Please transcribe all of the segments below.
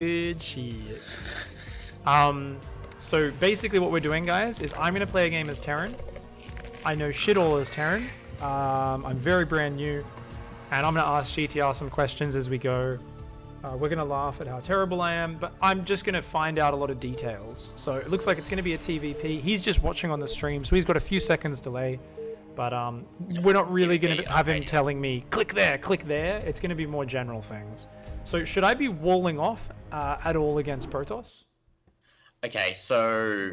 Good shit. So basically what we're doing, guys, is I'm going to play a game as Terran. I know shit all as Terran. I'm very brand new, and I'm going to ask GTR some questions as we go. We're going to laugh at how terrible I am, but I'm just going to find out a lot of details. So it looks like it's going to be a TVP. He's just watching on the stream, so he's got a few seconds delay. But we're not really going to have him telling me, click there, click there. It's going to be more general things. So should I be walling off at all against Protoss? Okay, so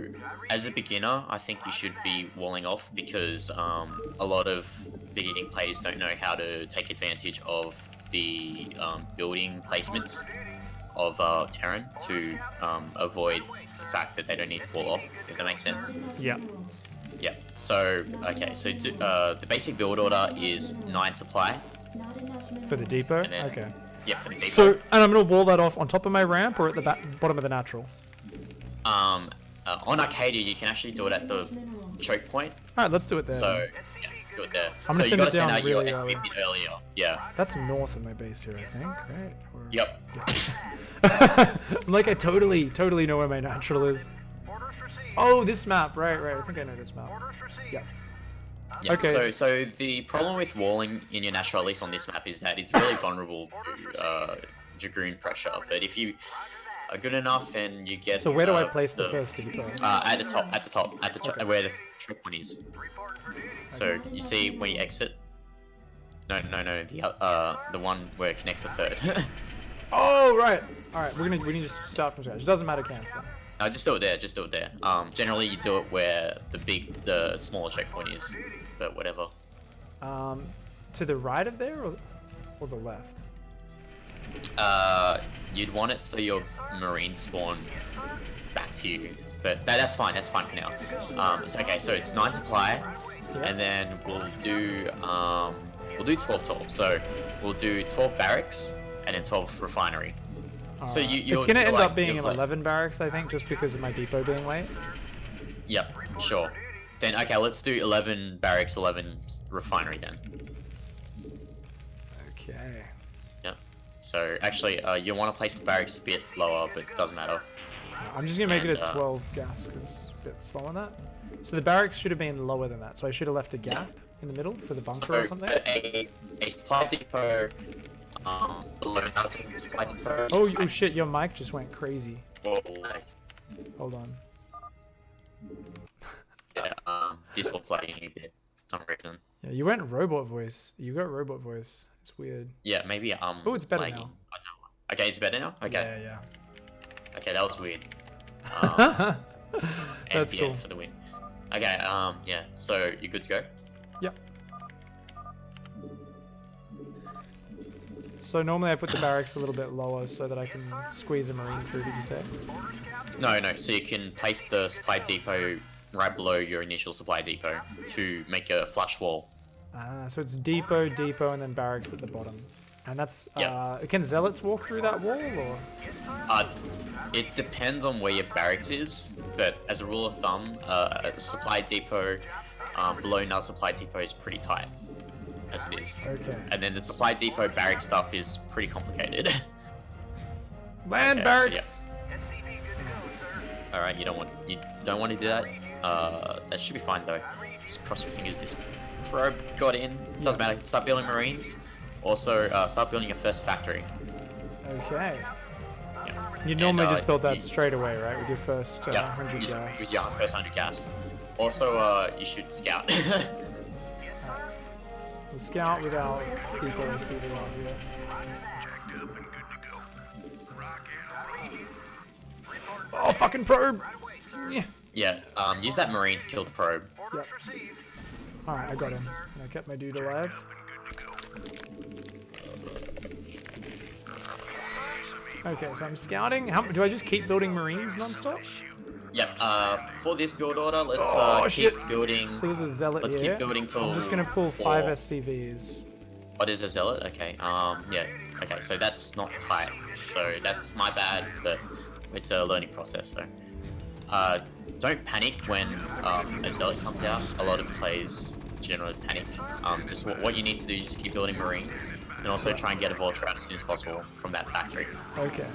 as a beginner, I think you should be walling off because a lot of beginning players don't know how to take advantage of the building placements of Terran to avoid the fact that they don't need to wall off, if that makes sense. Yeah. Yeah, so, okay, so the basic build order is 9 supply. For the depot? Then, okay. Yeah, for the depot. So, and I'm going to wall that off on top of my ramp or at the bottom of the natural? On Arcadia, you can actually do it at the choke point. Alright, let's do it there. So, yeah, do it there. I'm going to send it down really early. earlier. Yeah. That's north of my base here, I think, right? Or... Yep. I'm like, I totally know where my natural is. Oh, this map. Right. I think I know this map. Yeah. Yeah, okay. So the problem with walling in your natural, at least on this map, is that it's really vulnerable to Dragoon pressure. But if you are good enough and you get... So where do I place the first depot? At the top, okay. Where the choke point is. So you see when you exit. No, the one where it connects the third. Oh right. All right, we need to start from scratch. It doesn't matter cancel. No, just do it there. Just do it there. Generally you do it where the smaller checkpoint is, but whatever. To the right of there or the left? You'd want it so your marines spawn back to you, but that's fine. That's fine for now. Okay, so it's 9 supply, and then we'll do 12. So we'll do 12 barracks and then 12 refinery. So it's gonna end up being 11 barracks, I think, just because of my depot being late. Yep, sure. Then okay, let's do 11 barracks, 11 refinery then. Okay. Yep. So actually, you want to place the barracks a bit lower, but it doesn't matter. I'm just gonna make it a 12 gas because it's a bit slow on that. So the barracks should have been lower than that. So I should have left a gap in the middle for the bunker or something. A supply depot. Supply depot. Oh shit! Your mic just went crazy. Or Hold on. Yeah, Discord's lagging a bit. For some reason. Yeah, you went robot voice. You got robot voice. It's weird. Yeah, maybe Oh, it's better lagging. now. I don't know. Okay, it's better now. Okay. Yeah. Okay, that was weird. That's cool. For the win. Okay. Yeah. So you good to go? Yep. So normally I put the barracks a little bit lower so that I can squeeze a marine through, did you say? No. So you can place the supply depot right below your initial supply depot to make a flush wall. So it's depot, and then barracks at the bottom. And that's, can zealots walk through that wall, or? It depends on where your barracks is, but as a rule of thumb, a supply depot below another supply depot is pretty tight. As it is. Okay. And then the supply depot barrack stuff is pretty complicated. Land barracks. So, yeah. All right, you don't want to do that. That should be fine though. Just cross your fingers. This probe got in. Doesn't matter. Start building marines. Also, start building your first factory. Okay. Yeah. You normally just build that straight away, right? With your first 100 gas. With your first 100 gas. Also, you should scout. We'll scout without people receiving out here. Oh, fucking probe! Yeah, use that marine to kill the probe. Yep. Alright, I got him. And I kept my dude alive. Okay, so I'm scouting. Do I just keep building marines non-stop? Yep, for this build order, let's keep building. So there's a zealot let's here. keep building till I'm just gonna pull 5 SCVs. What is a zealot? Okay, yeah, okay, so that's not tight. So that's my bad, but it's a learning process, so. Don't panic when a zealot comes out. A lot of players generally panic. Just what you need to do is just keep building marines, and also try and get a vulture out as soon as possible from that factory. Okay.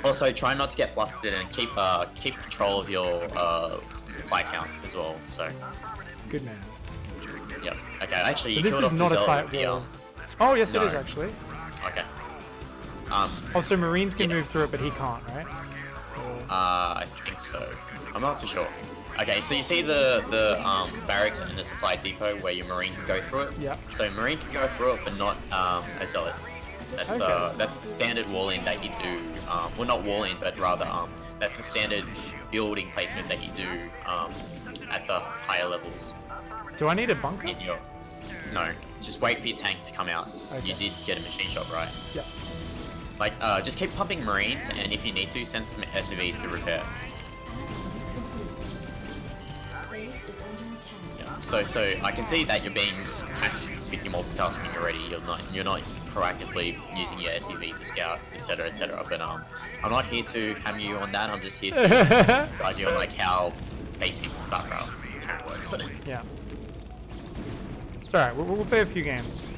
Also, try not to get flustered and keep control of your supply count as well. So, Good man. yep. Okay, actually, So you this killed is off not the a Zealot tight with the wall. Oh, yes, it No. is actually. Okay. Also, Marines can Yeah. move through it, but he can't, right? I think so. I'm not too sure. Okay, so you see the barracks and the supply depot where your Marine can go through it? Yeah. So Marine can go through it, but not a Zealot. That's the standard wall-in that you do. Well, not wall-in, but rather that's the standard building placement that you do at the higher levels. Do I need a bunker? In your No, just wait for your tank to come out. Okay. You did get a machine shop, right? Yeah. Like, just keep pumping Marines, and if you need to, send some SUVs to repair. Yeah. So I can see that you're being taxed with your multitasking already. You're not proactively using your SUV to scout, etc., etc. But I'm not here to hammer you on that. I'm just here to guide you on like how basic StarCraft works. Yeah. It's alright, we'll play a few games.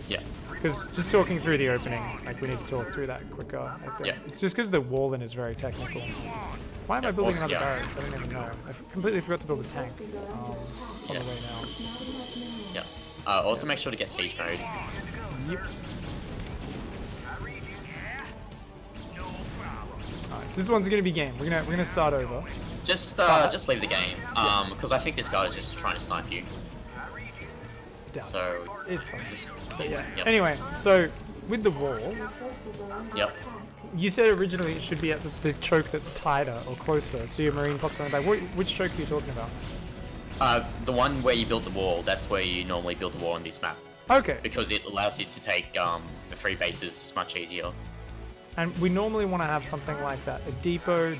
Yeah. Because just talking through the opening, like we need to talk through that quicker, I think. Yeah. It's just because the wall-in is very technical. Why am I building also, another yeah. barracks? I don't even know. I completely forgot to build a tank on Yeah. the way now. Yes. Also make sure to get siege mode. Yep. Alright, so this one's gonna be game. We're gonna start over. Just leave the game. Because I think this guy is just trying to snipe you. Down. So It's fine. just But yeah. Yep. Anyway, so with the wall, Yep. you said originally it should be at the choke that's tighter or closer, so your Marine pops on the back. Which choke are you talking about? The one where you build the wall, that's where you normally build the wall on this map. Okay. Because it allows you to take the 3 bases much easier. And we normally want to have something like that, a depot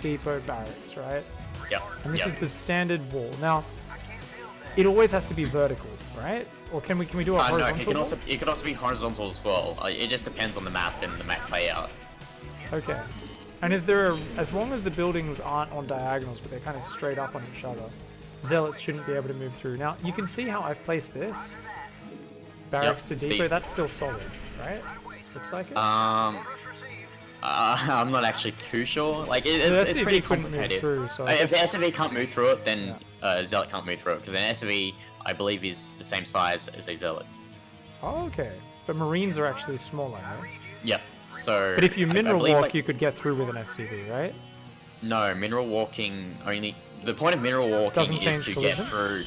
barracks, right? Yep. And this yep. is the standard wall. Now, it always has to be vertical, right? Or can we do a No, horizontal it can also be horizontal as well. It just depends on the map and the map layout. Okay. And is there as long as the buildings aren't on diagonals, but they're kind of straight up on each other, Zealots shouldn't be able to move through. Now, you can see how I've placed this. Barracks to depot, that's still solid, right? Looks like it. I'm not actually too sure. Like, it's SUV pretty couldn't move complicated. through, so If the SUV can't move through it, then Zealot can't move through it. Because an SUV, I believe, is the same size as a Zealot. Oh, okay. But Marines are actually smaller, right? Yep. So. But if you I mineral believe, walk, like, you could get through with an SUV, right? No, mineral walking only. The point of mineral walking Doesn't is change to collision? get through.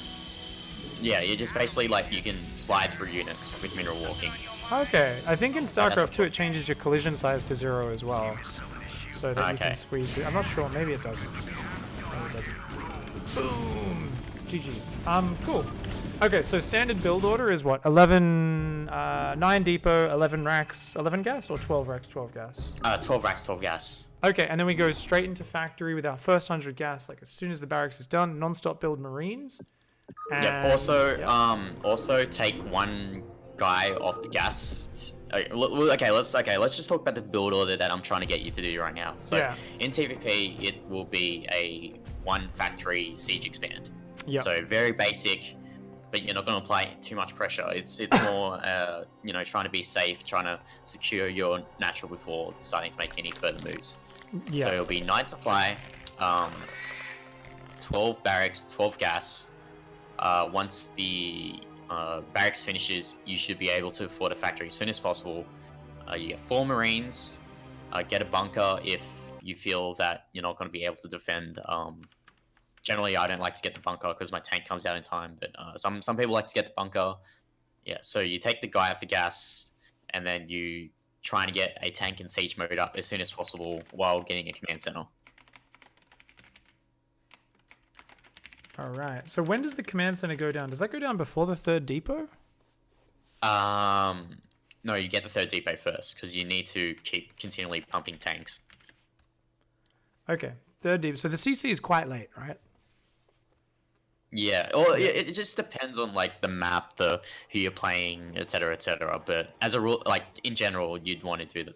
Yeah, you just basically like you can slide through units with mineral walking. Okay. I think in that's StarCraft the 2 it changes your collision size to 0 as well. So that you Okay. can squeeze through. I'm not sure. Maybe it doesn't. Maybe it doesn't. Boom! GG. Cool. Okay, so standard build order is what? 9 depot, 11 racks, 11 gas, or 12 racks, 12 gas? 12 racks, 12 gas. Okay, and then we go straight into factory with our first 100 gas, like as soon as the barracks is done, non-stop build Marines. And, Yep. Also, yep. also take one guy off the gas. Let's just talk about the build order that I'm trying to get you to do right now. So Yeah. in TVP, it will be a 1 factory siege expand. Yep. So very basic, but you're not going to apply too much pressure. It's more, trying to be safe, trying to secure your natural before starting to make any further moves. Yeah. So it'll be 9 supply, 12 barracks, 12 gas. Once the barracks finishes, you should be able to afford a factory as soon as possible. You get 4 Marines, get a bunker if you feel that you're not going to be able to defend. Generally, I don't like to get the bunker because my tank comes out in time, but some people like to get the bunker. Yeah, so you take the guy off the gas, and then you try and get a tank and siege mode up as soon as possible while getting a command center. All right. So when does the command center go down? Does that go down before the 3rd depot? No, you get the 3rd depot first because you need to keep continually pumping tanks. Okay. 3rd depot. So the CC is quite late, right? Yeah, or it just depends on like the map, who you're playing, etc., etc. But as a rule, like in general, you'd want to do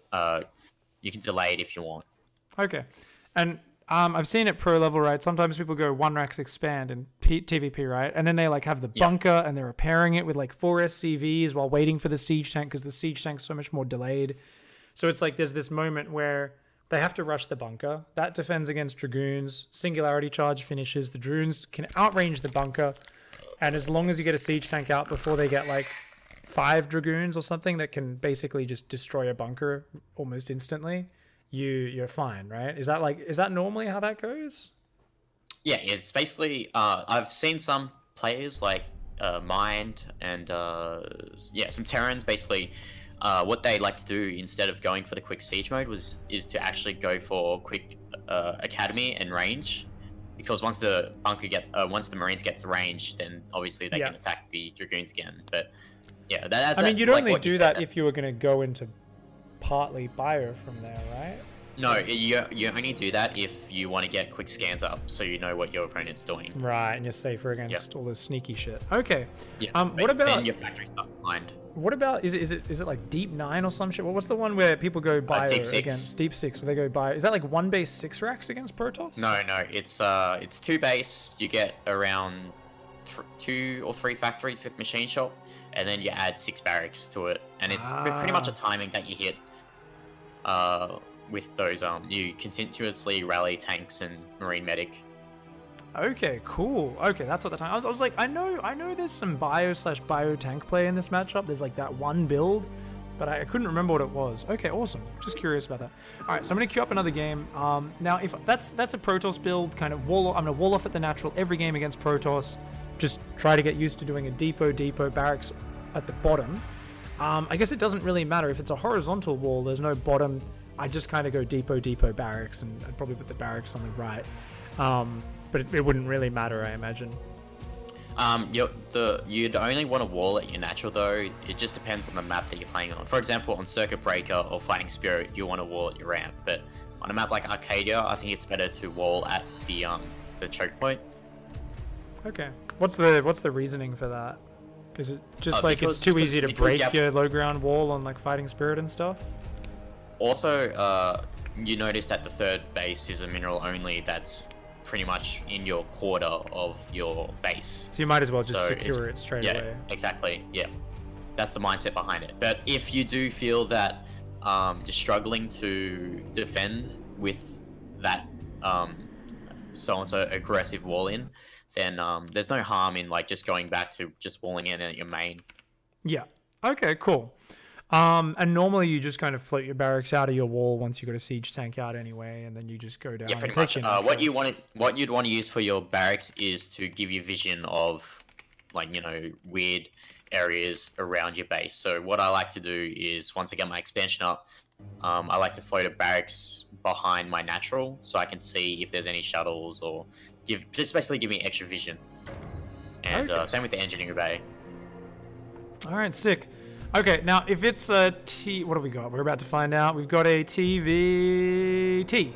you can delay it if you want. Okay. And I've seen it pro level, right? Sometimes people go 1 racks expand in TVP, right? And then they like have the bunker and they're repairing it with like 4 SCVs while waiting for the siege tank because the siege tank's so much more delayed. So it's like there's this moment where they have to rush the bunker. That defends against Dragoons. Singularity charge finishes. The Dragoons can outrange the bunker. And as long as you get a siege tank out before they get like 5 Dragoons or something that can basically just destroy a bunker almost instantly, you're fine, right? Is that normally how that goes? Yeah, it's basically I've seen some players like Mind and some Terrans basically. What they like to do instead of going for the quick siege mode is to actually go for quick academy and range, because once the Marines gets range, then obviously they can attack the Dragoons again. But yeah, I mean, you'd only do that if you were going to go into partly bio from there, right? No, you only do that if you want to get quick scans up, so you know what your opponent's doing. Right, and you're safer against all the sneaky shit. Okay. Yeah. What about? Then your factory stuff's blind. What about is it like Deep 9 or some shit? What's the one where people go bio against Deep 6? Where they go bio? Is that like 1 base 6 racks against Protoss? No, it's 2 base. You get around 2 or 3 factories with machine shop, and then you add 6 barracks to it, and it's pretty much a timing that you hit. With those, you continuously rally tanks and marine medic. Okay, cool. Okay, that's what the time. I was like, I know there's some bio/bio tank play in this matchup. There's like that one build, but I couldn't remember what it was. Okay, awesome. Just curious about that. All right, so I'm gonna queue up another game. Now if that's a Protoss build, kind of I'm gonna wall off at the natural every game against Protoss. Just try to get used to doing a depot barracks at the bottom. I guess it doesn't really matter if it's a horizontal wall. There's no bottom. I just kind of go depot barracks, and I'd probably put the barracks on the right. But it wouldn't really matter, I imagine. You'd only want to wall at your natural though. It just depends on the map that you're playing on. For example, on Circuit Breaker or Fighting Spirit, you want to wall at your ramp. But on a map like Arcadia, I think it's better to wall at the choke point. Okay. What's the reasoning for that? Is it just like it's too easy to break your low ground wall on like Fighting Spirit and stuff? Also, you notice that the third base is a mineral only that's pretty much in your quarter of your base. So you might as well just secure it straight away. Yeah, exactly. Yeah. That's the mindset behind it. But if you do feel that you're struggling to defend with that so-and-so aggressive wall in, then there's no harm in like just going back to just walling in at your main. Yeah. Okay, cool. And normally you just kind of float your barracks out of your wall once you got a siege tank out anyway, and then you just go down. Yeah, pretty much. What you'd want to use for your barracks is to give you vision of, like, weird areas around your base. So what I like to do is once I get my expansion up, I like to float a barracks behind my natural so I can see if there's any shuttles or basically give me extra vision. And same with the engineering bay. All right, sick. Okay, now if it's a what have we got? We're about to find out. We've got a TVT.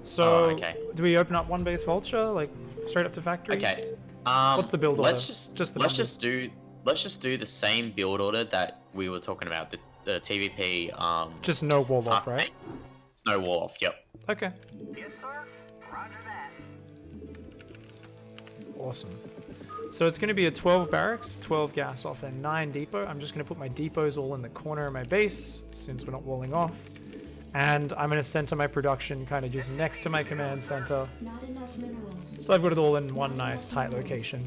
So do we open up 1 base vulture, like straight up to factory? Okay. What's the build order? Let's just do the same build order that we were talking about. The TVP. Just no wall off, right? No wall off. Yep. Okay. Yes, sir. Roger that. Awesome. So it's going to be a 12 barracks, 12 gas off, and 9 depot. I'm just going to put my depots all in the corner of my base, since we're not walling off. And I'm going to center my production kind of just next to my command center. Not enough minerals. So I've got it all in one nice tight location.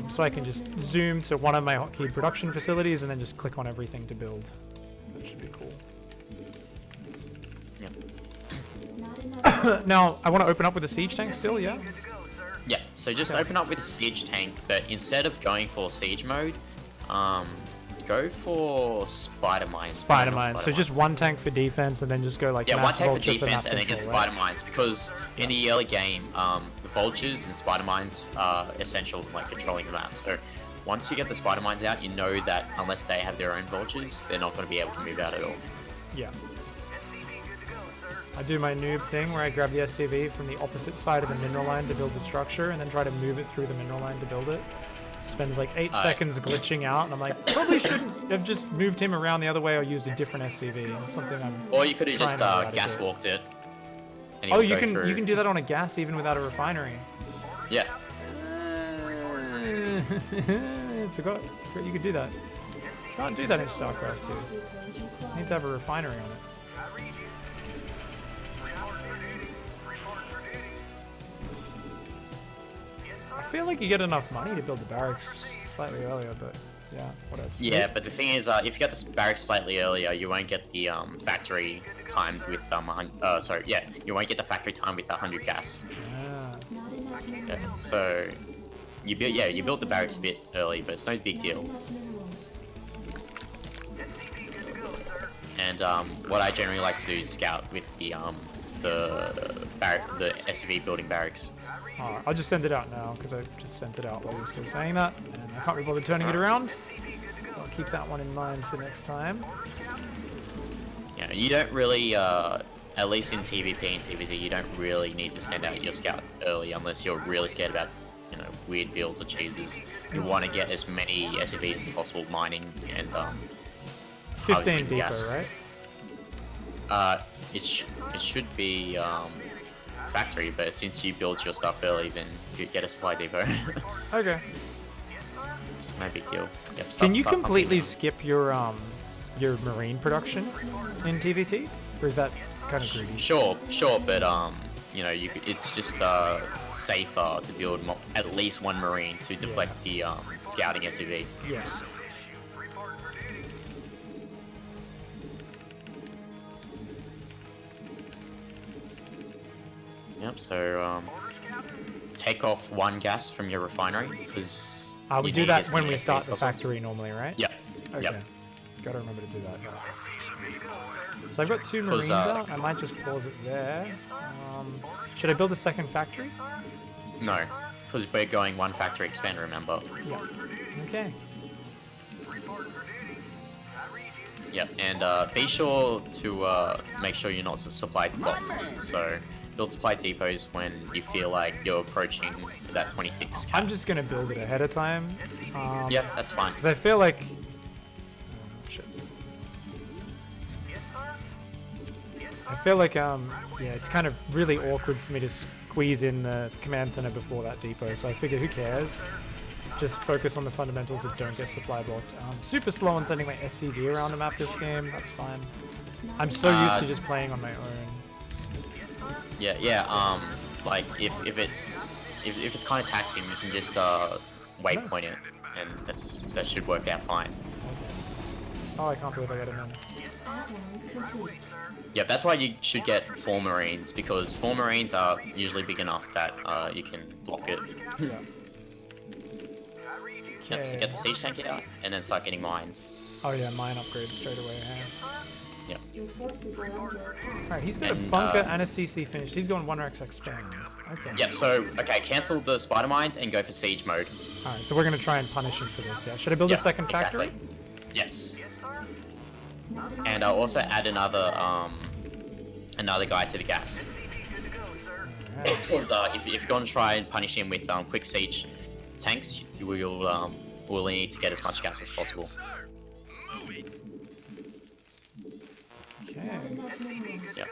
So I can just zoom to one of my hotkeyed production facilities and then just click on everything to build. That should be cool. Yep. Now, I want to open up with a siege tank still, yeah? Yeah, so just open up with a siege tank, but instead of going for siege mode, go for spider mines. Spider mines. So just 1 tank for defense, and then just go like 1 tank for defense, and then get spider mines. Because in the early game, the vultures and spider mines are essential for like controlling the map. So once you get the spider mines out, you know that unless they have their own vultures, they're not going to be able to move out at all. Yeah. I do my noob thing where I grab the SCV from the opposite side of the mineral line to build the structure and then try to move it through the mineral line to build it. Spends like 8 seconds glitching out, and I'm like, probably shouldn't have just moved him around the other way or used a different SCV. It's something I'm Or you could have just gas walked it. Oh, you can do that on a gas even without a refinery. Yeah. Forgot you could do that. Can't do that in StarCraft 2. You need to have a refinery on it. feel like you get enough money to build the barracks slightly earlier, but yeah, whatever. Yeah, but the thing is, if you get the barracks slightly earlier, you won't get the factory timed with you won't get the factory time with 100 gas. Ah. Yeah, so you built the barracks a bit early, but it's no big deal. And what I generally like to do is scout with the SCV building barracks. Alright, I'll just send it out now because I just sent it out while you were still saying that, and I can't be bothered turning it around. I'll keep that one in mind for next time. Yeah, you don't really, at least in TVP and TVZ, you don't really need to send out your scout early unless you're really scared about, weird builds or cheeses. You want to get as many SCVs as possible mining and It's 15 harvesting depot, gas. right? It should be factory, but since you build your stuff early, then you get a supply depot. Okay. It's no big deal. Yep, Can you start completely pumping. skip your marine production in TVT, or is that kind of greedy? Sure, but it's just safer to build at least one marine to deflect the scouting SUV. Yeah. Yep. So take off one gas from your refinery because We do that when we start the factory normally, right? Yeah. Okay. Yep. Gotta remember to do that. So I've got 2 marines out. I might just pause it there. Should I build a second factory? No, because we're going one factory expand. Remember. Yeah. Okay. Yep, and be sure to make sure you're not supplied blocked. So build supply depots when you feel like you're approaching that 26 cap. I'm just gonna build it ahead of time. Yeah, that's fine. Because I feel like. Shit. I feel like it's kind of really awkward for me to squeeze in the command center before that depot. So I figure, who cares? Just focus on the fundamentals of don't get supply blocked. Super slow on sending my SCV around a map this game. That's fine. I'm so used to just playing on my own. Yeah. Like if it's kind of taxing, you can just waypoint it, and that should work out fine. Oh, I can't believe I got him in. Yeah, that's why you should get 4 marines, because 4 marines are usually big enough that you can block it. Yeah. Yep, so get the siege tank out, and then start getting mines. Oh yeah, mine upgrades straight away. Yep. Your forces are under attack. Alright, he's got a And, bunker and a CC finished. He's going 1x expand. Okay. Yep, so, okay, cancel the spider mines and go for siege mode. Alright, so we're going to try and punish him for this, yeah? Should I build Yep, a second factory? exactly. Yes. And also add another guy to the gas. Alright. Because if you're going to try and punish him with quick siege tanks, we'll need to get as much gas as possible. Okay. Yep.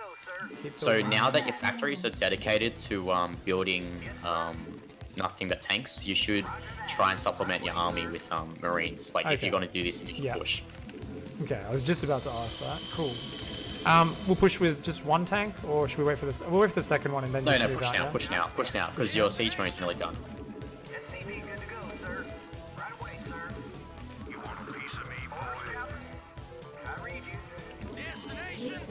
Keep So building. now that your factories are dedicated to building nothing but tanks, you should try and supplement your army with marines. Like if Okay. you're going to do this in Yeah. push. Okay, I was just about to ask that. Cool. We'll push with just one tank, or should we wait for this? We'll wait for the second one and then No, just no, move push out, now, yeah? push now, because your siege mode is nearly done.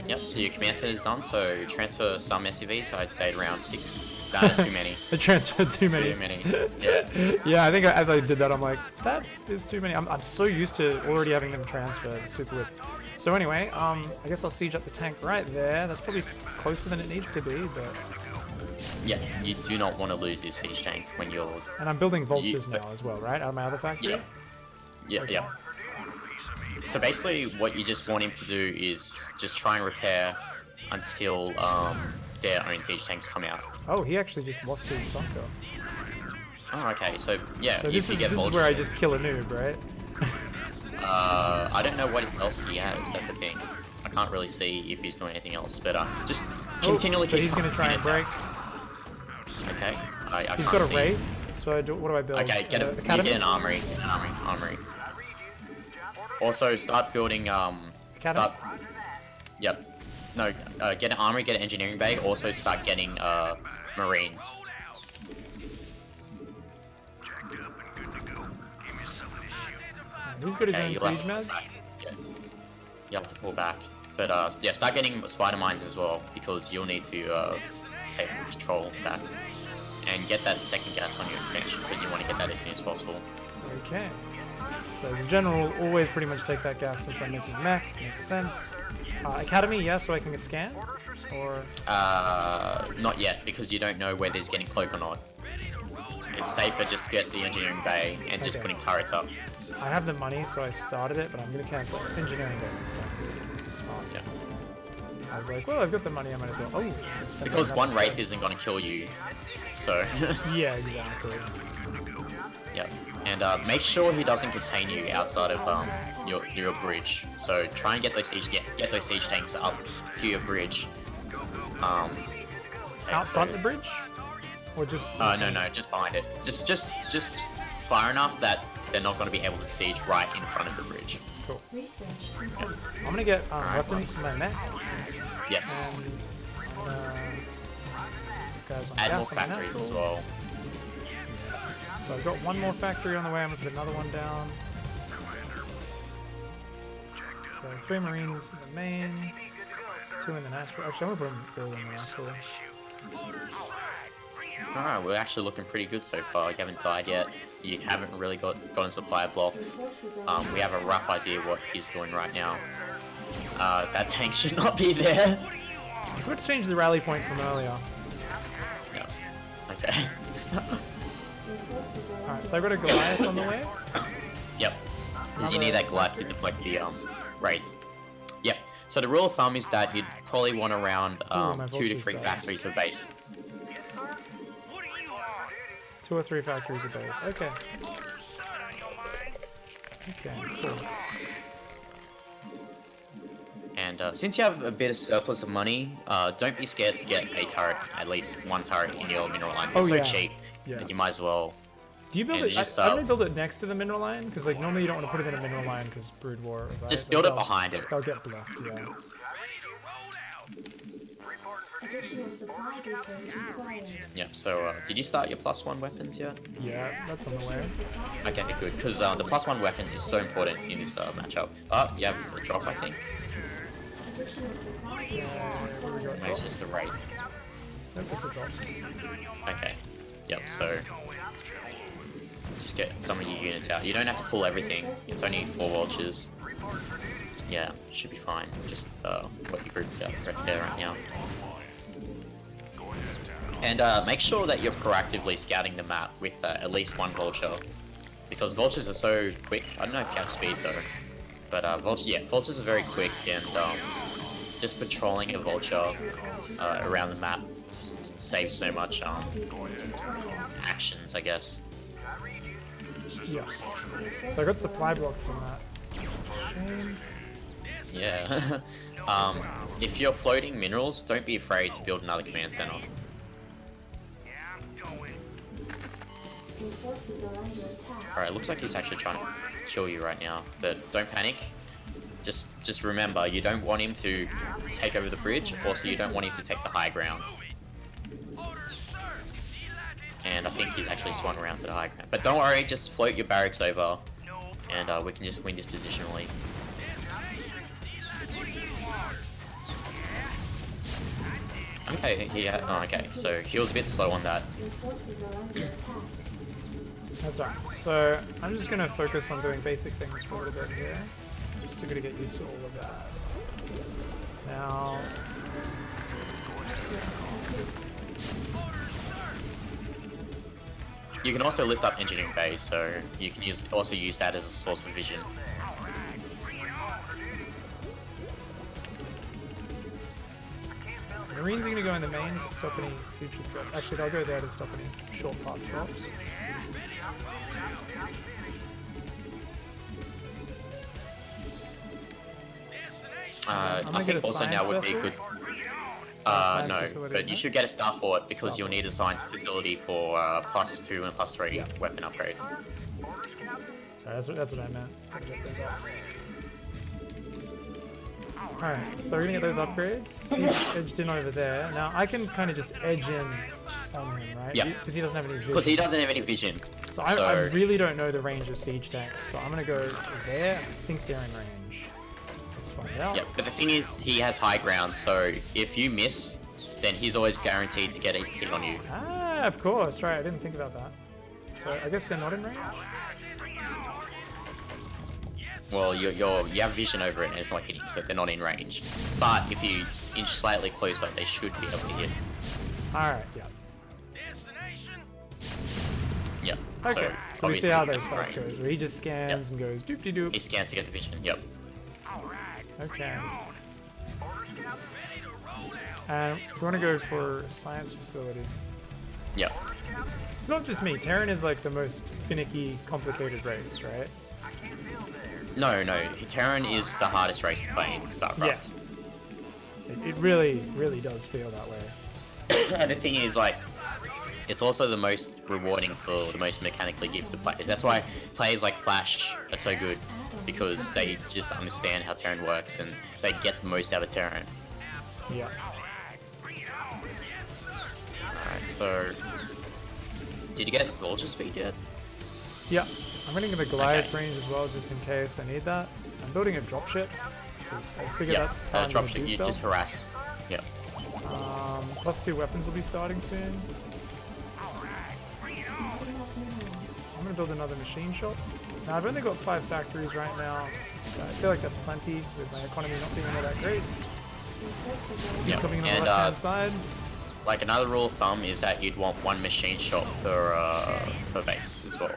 Yep, so your command center is done, so transfer some SCVs, I'd say around 6. That is too many. I transferred too many. Too many. Yeah. Yeah, I think as I did that, I'm like, that is too many. I'm so used to already having them transferred. It's super weird. So anyway, I guess I'll siege up the tank right there. That's probably closer than it needs to be, but... Yeah, you do not want to lose this siege tank when you're... And I'm building vultures now as well, right? Out of my other factory? Yeah. Yeah, Okay. yeah. So basically, what you just want him to do is just try and repair until their own siege tanks come out. Oh, he actually just lost his bunker. Oh, okay. So yeah, So if this you is get vultures, where I just kill a noob, right? I don't know what else he has. That's the thing. I can't really see if he's doing anything else. But just continually. Oh, so keep he's gonna try and break. Okay. I He's can't got a see. wraith. So what do I build? Okay, get academy? get an armory. Armory. Also, start building. Academy? Yep. No. Get an armory. Get an engineering bay. Also, start getting marines. He's got his Okay, own you'll have siege to med. pull back. Yeah. You have to pull back. But yeah, start getting spider mines as well, because you'll need to take control back. And get that second gas on your expansion, because you want to get that as soon as possible. Okay. So as a general, always pretty much take that gas since I'm making mech. Makes sense. Academy, yeah, so I can scan? Or... Not yet, because you don't know whether he's getting cloak or not. It's safer just to get the engineering bay and just Okay. putting turrets up. I have the money, so I started it, but I'm going to cancel it. Engineering bay makes sense. Smart. Yeah. I was like, well, I've got the money, I might as well. Oh, spend Because that one instead. wraith isn't going to kill you, so... Yeah, exactly. yeah. And make sure he doesn't contain you outside of your bridge. So try and get those siege tanks up to your bridge. Okay, Out so- front the bridge? Or just... no, just behind it. Just far enough that they're not going to be able to siege right in front of the bridge. Cool. Research complete. I'm going to get weapons for my mech. Yes. And I'm gonna... Guys on Add more gas on my factories natural. as well. So I've got one more factory on the way. I'm gonna put another one down. So 3 marines in the main, 2 in the natural. Actually, I'm gonna put them all in the natural. Alright, we're actually looking pretty good so far. You haven't died yet. You haven't really gotten supply blocked. Forces are We have a rough idea what he's doing right now. That tank should not be there. I forgot to change the rally point from earlier. No. Okay. your forces are Alright, so I got a Goliath on the way. Yep. Because you need that Goliath to deflect the Wraith. Yep. So the rule of thumb is that you'd probably want around my 2 to vulture's 3 dead. factories per base. 2 or 3 factories a base. Okay. Okay, cool. And since you have a bit of surplus of money, don't be scared to get a turret, at least one turret in your mineral line. It's Oh, so yeah. cheap Yeah. that you might as well. Do you build And it? just, I don't build it next to the mineral line because like normally you don't want to put it in a mineral line because brood war. Right? Just Like, build it they'll- behind it. They'll get blocked. Yeah. additional supply depots required. Yeah, so did you start your +1 weapons yet? Yeah, that's on the way. Additional supply Okay, good, because the +1 weapons is so important in this matchup. Oh, you have a drop, I think. additional supply Yeah, depots where we required. got Maybe it's just a Wraith. Nope, it's a drop. Okay. Yep, so just get some of your units out. You don't have to pull everything. It's only 4 vultures. Yeah, should be fine. Just what you grouped out right there right now. And make sure that you're proactively scouting the map with at least 1 vulture. Because vultures are so quick. I don't know if you have speed though. But vultures are very quick, and just patrolling a vulture around the map just saves so much actions, I guess. Yeah. So I got supply blocks from that. Shame. Yeah. If you're floating minerals, don't be afraid to build another command center. Your forces are under attack. Alright, looks like he's actually trying to kill you right now, but don't panic. Just remember, you don't want him to take over the bridge, also you don't want him to take the high ground. And I think he's actually swung around to the high ground. But don't worry, just float your barracks over, and we can just win this positionally. Okay, okay, so he was a bit slow on that. Your forces are under attack. That's right. So I'm just gonna focus on doing basic things for a little bit here. Just to get used to all of that. Now, You can also lift up engineering bays, so you can also use that as a source of vision. Marines are gonna go in the main to stop any future threat. Actually, they'll go there to stop any short path drops. I gonna get think a also science now would be a vessel. good. Science No, facility, but you no? should get a starport because you'll need a science facility for +2 and +3 weapon upgrades. Sorry, that's what I meant. Gotta get those ups. Alright, so we're gonna get those upgrades. He's edged in over there. Now I can kind of just edge in on him, right? Yeah. Because he doesn't have any vision. Because he doesn't have any vision. So I really don't know the range of siege tanks, but I'm gonna go there. I think they're in range. Let's find out. Yeah, but the thing is, he has high ground, so if you miss, then he's always guaranteed to get a hit on you. Ah, of course, right, I didn't think about that. So I guess they're not in range? Well, you have vision over it and it's not hitting, so they're not in range. But if you inch slightly closer, they should be able to hit. Alright, yeah. Yeah. Okay, so we see obviously how he those doesn't fights range. goes, where he just scans and goes doop-de-doop. He scans to get the vision, yep. Okay. And we want to go for a science facility. Yep. It's not just me, Terran is like the most finicky, complicated race, right? No, Terran is the hardest race to play in StarCraft. Yeah. It really, really does feel that way. And the thing is, like, it's also the most rewarding for the most mechanically gifted players. That's why players like Flash are so good, because they just understand how Terran works and they get the most out of Terran. Yeah. Alright, so... Did you get Vulture speed yet? Yeah. I'm getting the Goliath range as well, just in case I need that. I'm building a dropship, because I figure Yeah, that's how I'm gonna dropship, do you stuff. just harass. Yeah. +2 weapons will be starting soon. Not enough minerals. I'm gonna build another machine shop. Now I've only got 5 factories right now. So I feel like that's plenty with my economy not being all that great. Your forces are Yeah. Coming in on the And, left-hand side. Like another rule of thumb is that you'd want 1 machine shop per base as well.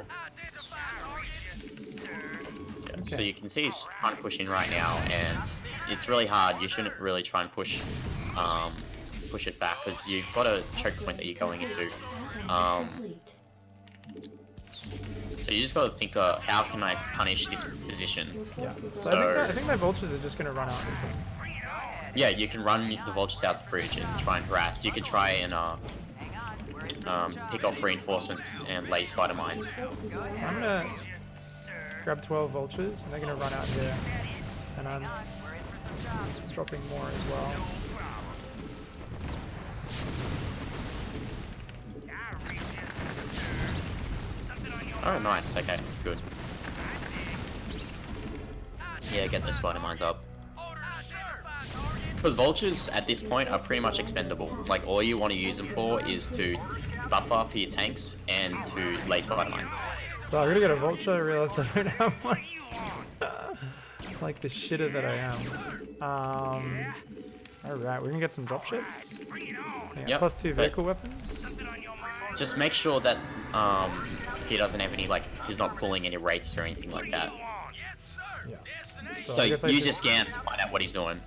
Yeah, so Okay. you can see he's trying to push in right now, and it's really hard. You shouldn't really try and push it back, because you've got a choke point that you're going into. complete. So you just got to think, how can I punish this position? Your Yeah. forces So are I think my vultures are just gonna run out this way. Yeah, you can run the vultures out the bridge and try and harass. You can try and pick off reinforcements and lay spider mines. forces are So I'm gonna grab 12 vultures, and they're gonna run out here. And I'm dropping more as well. Oh, nice. Okay, good. Yeah, get the spider mines up. Because vultures at this point are pretty much expendable. Like, all you want to use them for is to buffer for your tanks and to lay spider mines. So I'm gonna get a vulture, I realized I don't have one. Like the shitter that I am. Alright, we're gonna get some dropships. Yeah, Yep, +2 but- vehicle weapons. Just make sure that he doesn't have any, like, he's not pulling any rates or anything like that. Yeah. So I guess I use should- your scans to find out what he's doing.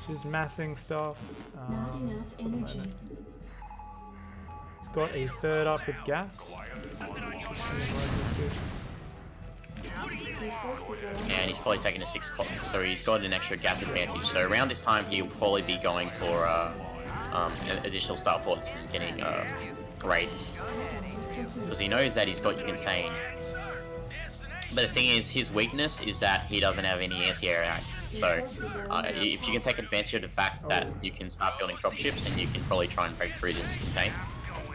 She's massing stuff. not enough for the moment. energy. He's got a third up with gas. Just gonna work this dude. Your forces are And he's probably taking a 6 o'clock, so he's got an extra gas advantage. So around this time, he'll probably be going for additional starports and getting raids, because he knows that he's got insane. But the thing is, his weakness is that he doesn't have any anti-air. So if you can take advantage of the fact that you can start building dropships, and you can probably try and break through this contain.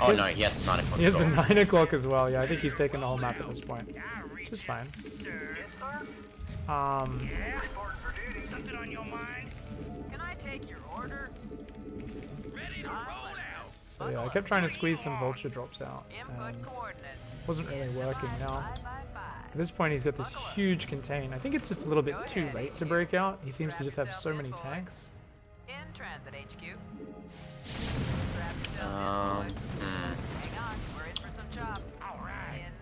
Oh no, he has the 9 o'clock. He has as the well. 9 o'clock as well. Yeah, I think he's taken the whole map at this point. Which is fine. Something on your mind? Can I take your order? Ready to roll out. So yeah, I kept trying to squeeze some vulture drops out, and Input coordinates. wasn't really working now. 5 At this point, he's got this huge contain. I think it's just a little bit too late to break out. He seems to just have so many tanks. In transit HQ. Hmm. Hang on, we're in for some chop.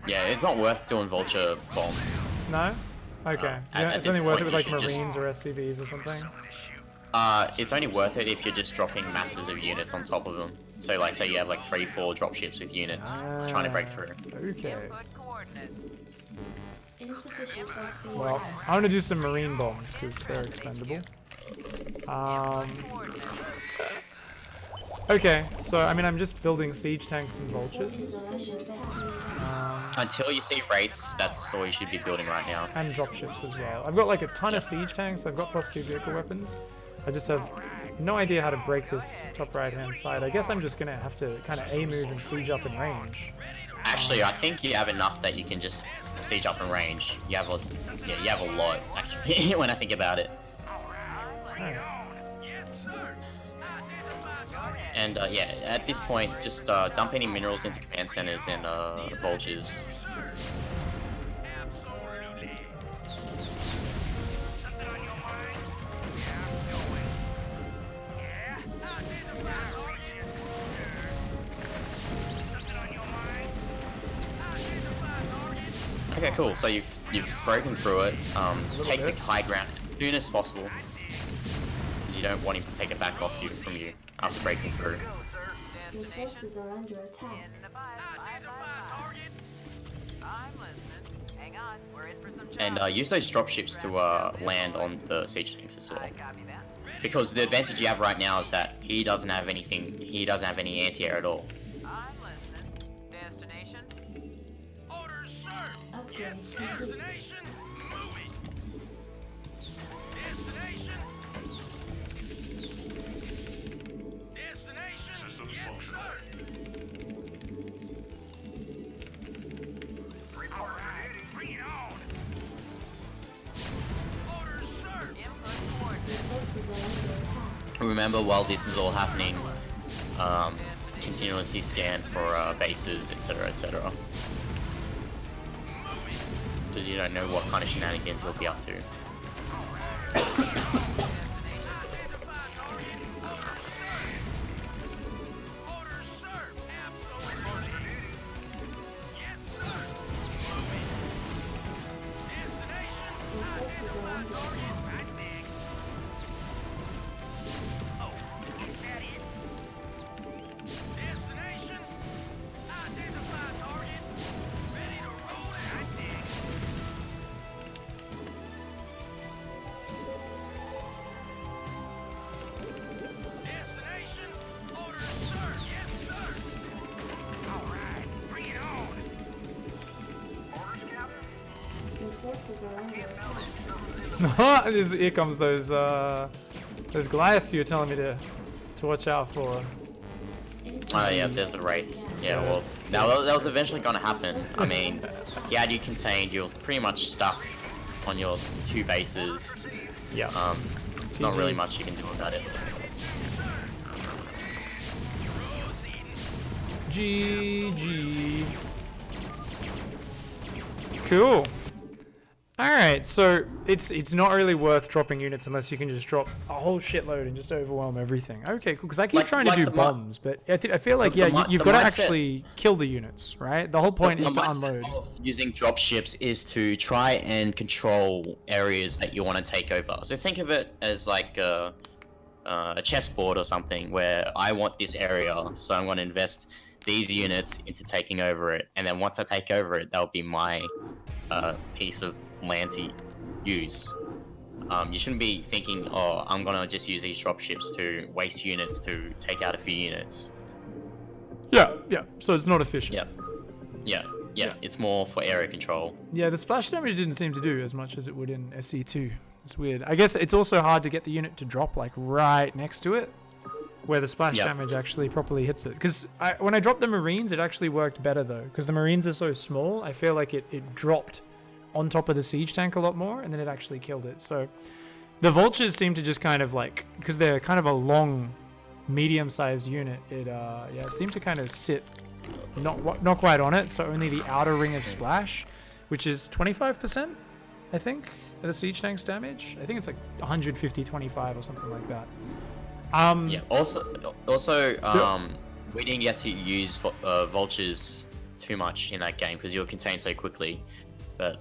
Yeah, it's not worth doing vulture bombs. No? Okay. at Yeah, it's this only worth it point, with you like should just- Marines or SCVs or something. It's only worth it if you're just dropping masses of units on top of them. So, like, say you have like 3-4 dropships with units trying to break through. Okay. Input coordinates. insufficient phosphate Well, gas. I'm gonna do some Marine bombs because they're expendable. Okay, so I mean I'm just building siege tanks and vultures. Insufficient phosphate gas. Until you see wraiths, that's all you should be building right now. And dropships as well. I've got like a ton of siege tanks. I've got +2 vehicle weapons. I just have no idea how to break this top right-hand side. I guess I'm just gonna have to kind of A-move and siege up in range. Actually, I think you have enough that you can just siege up in range. You have a, yeah, you have a lot actually. When I think about it. Alright. And yeah, at this point, just dump any minerals into command centers and vultures. Okay, cool. So you've broken through it. Take the high ground as soon as possible, because you don't want him to take it back off you from you after breaking through. Your forces are under attack. And use those dropships to land on the siege tanks as well. Because the advantage you have right now is that he doesn't have anything. He doesn't have any anti-air at all. Upgrade complete. Your forces are under attack. Remember, while this is all happening, continuously scan for bases, etc., etc. Because you don't know what kind of shenanigans he'll be up to. Your forces are under attack. Your forces are under attack. Here comes those Goliaths you were telling me to watch out for. Oh yeah, there's the race. Yeah, well, that was eventually gonna happen. I mean, he had you contained, you were pretty much stuck on your two bases. Yeah. There's not really much you can do about it. GG. Cool. Alright, so it's not really worth dropping units unless you can just drop a whole shitload and just overwhelm everything. Okay, cool, because I keep trying to do bombs, but I feel like, yeah, you've got to actually kill the units, right? The whole point is to unload. Using dropships is to try and control areas that you want to take over. So think of it as like a chessboard or something, where I want this area, so I'm going to invest these units into taking over it, and then once I take over it, that'll be my piece of land to use. You shouldn't be thinking, oh, I'm gonna just use these dropships to waste units to take out a few units. Yeah, so it's not efficient. Yeah, it's more for area control. Yeah, the splash damage didn't seem to do as much as it would in SC2. It's weird. I guess it's also hard to get the unit to drop like right next to it, where the splash damage actually properly hits it. Because when I dropped the Marines, it actually worked better though, because the Marines are so small. I feel like it dropped on top of the siege tank a lot more, and then it actually killed it. So the vultures seem to just kind of like, because they're kind of a long, medium-sized unit, it seemed to kind of sit not quite on it. So only the outer ring of splash, which is 25%, I think, of the siege tank's damage. I think it's like 150-25 or something like that. Yeah. Also, we didn't get to use vultures too much in that game because you were contained so quickly. But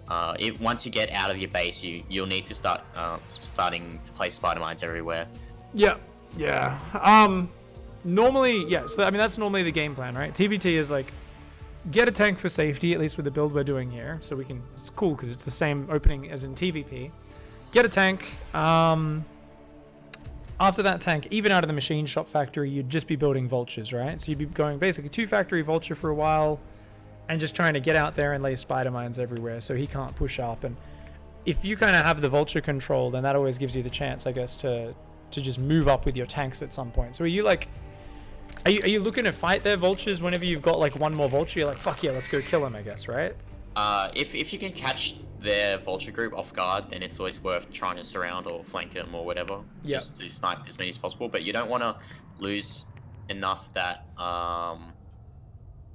once you get out of your base, you'll need to start starting to place spider mines everywhere. Yeah. Normally, yeah. So I mean, that's normally the game plan, right? TVT is like get a tank for safety, at least with the build we're doing here. So we can. It's cool because it's the same opening as in TVP. Get a tank. After that tank, even out of the machine shop factory, you'd just be building vultures, right? So you'd be going basically 2 factory vulture for a while, and just trying to get out there and lay spider mines everywhere so he can't push up. And if you kind of have the vulture control, then that always gives you the chance, I guess, to just move up with your tanks at some point. So are you like, are you looking to fight their vultures whenever you've got like one more vulture? You're like, fuck yeah, let's go kill him, I guess, right? If you can catch their vulture group off guard, then it's always worth trying to surround or flank them or whatever, just to snipe as many as possible. But you don't want to lose enough that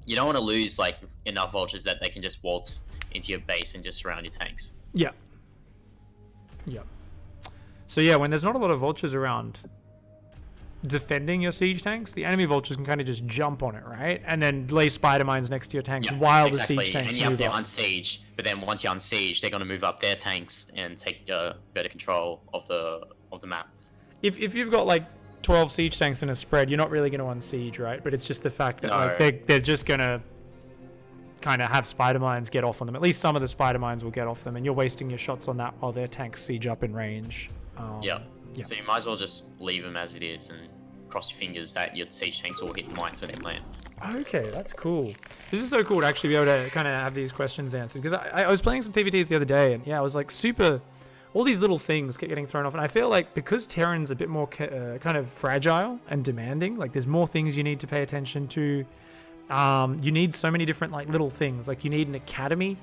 you don't want to lose like enough vultures that they can just waltz into your base and just surround your tanks. Yeah. So yeah, when there's not a lot of vultures around defending your siege tanks, the enemy vultures can kind of just jump on it, right? And then lay spider mines next to your tanks while the siege tanks and you have move to up. unsiege, but then once you unsiege, they're going to move up their tanks and take better control of the map. If you've got like 12 siege tanks in a spread, you're not really going to unsiege, right? But it's just the fact that like they're just going to kind of have spider mines get off on them. At least some of the spider mines will get off them, and you're wasting your shots on that while their tanks siege up in range. Yeah. So you might as well just leave them as it is and cross your fingers that your siege tanks will hit the mines when they land. Okay, that's cool. This is so cool to actually be able to kind of have these questions answered, because I was playing some TVTs the other day, and yeah, I was like all these little things kept getting thrown off, and I feel like because Terran's a bit more kind of fragile and demanding, like there's more things you need to pay attention to. You need so many different like little things, like you need an academy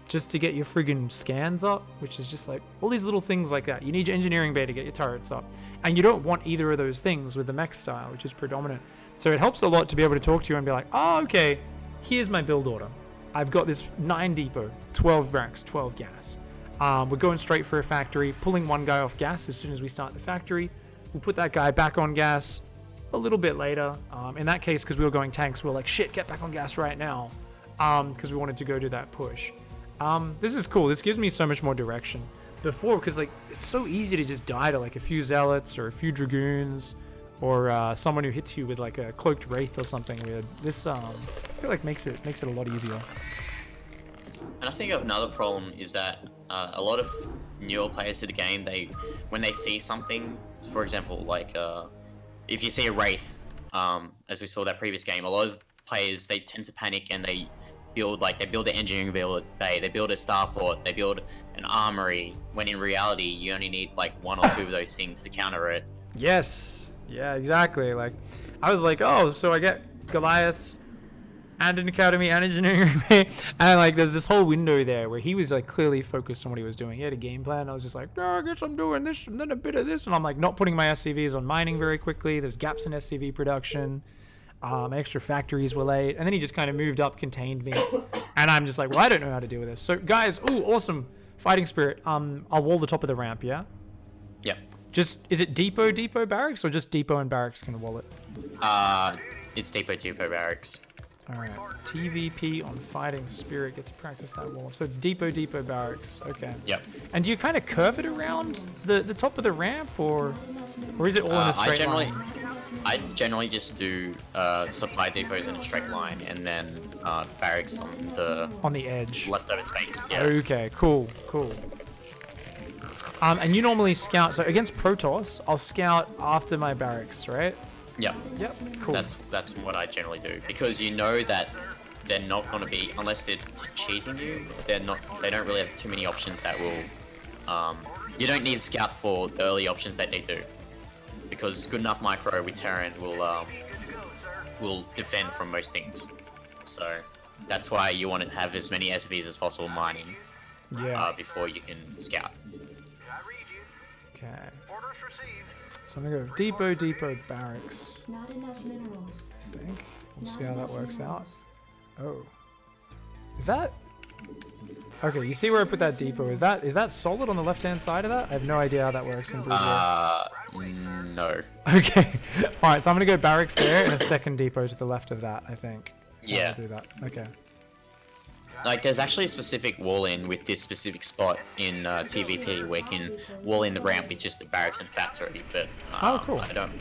just to get your friggin' scans up, which is just like all these little things like that. You need your engineering bay to get your turrets up, and you don't want either of those things with the mech style, which is predominant. So it helps a lot to be able to talk to you and be like, oh, okay, here's my build order. I've got this 9 depot, 12 racks, 12 gas. We're going straight for a factory, pulling one guy off gas as soon as we start the factory. We'll put that guy back on gas a little bit later. In that case, because we were going tanks, we were like, shit, get back on gas right now, because we wanted to go do that push. This is cool. This gives me so much more direction. Before, because like it's so easy to just die to like a few zealots or a few dragoons, or someone who hits you with like a cloaked wraith or something weird. This I feel like makes it a lot easier. And I think another problem is that a lot of newer players to the game, when they see something, for example, like if you see a wraith, as we saw that previous game, a lot of players, they tend to panic and they build the engineering bay, they build a starport, they build an armory, when in reality you only need like 1 or 2 of those things to counter it. Yes, yeah, exactly. Like I was like, oh, so I get Goliaths and an academy and engineering bay, and like there's this whole window there where he was like clearly focused on what he was doing. He had a game plan. I was just like, no, I guess I'm doing this and then a bit of this, and I'm like not putting my SCVs on mining very quickly. There's gaps in SCV production. Extra factories were late, and then he just kind of moved up, contained me, and I'm just like, well, I don't know how to deal with this. So guys, ooh, awesome fighting spirit. I'll wall the top of the ramp. Yeah. Just is it depot barracks, or just depot and barracks can wall it? It's depot barracks. All right, TVP on fighting spirit. Get to practice that wall. So it's depot barracks. Okay. Yep. And do you kind of curve it around the top of the ramp, or is it all in a straight line? I generally just do supply depots in a straight line, and then barracks on the edge, leftover space. Yeah. Okay, cool. And you normally scout. So against Protoss, I'll scout after my barracks, right? Yep. Cool. That's what I generally do, because you know that they're not going to be, unless they're cheesing you, they don't really have too many options that will. You don't need to scout for the early options that they do, because good enough micro with Terran will defend from most things. So that's why you want to have as many SVs as possible mining before you can scout. Okay. So I'm gonna go depot barracks. Not enough minerals. I think. We'll see how that works out. Oh. Is that? Okay, you see where I put that depot? Is that solid on the left-hand side of that? I have no idea how that works in Blue No. Okay. Alright, so I'm gonna go barracks there and a second depot to the left of that, I think. So Yeah. I'll do that. Okay. Like, there's actually a specific wall-in with this specific spot in TVP where you can wall in the ramp with just the barracks and factory, but oh, cool. I don't.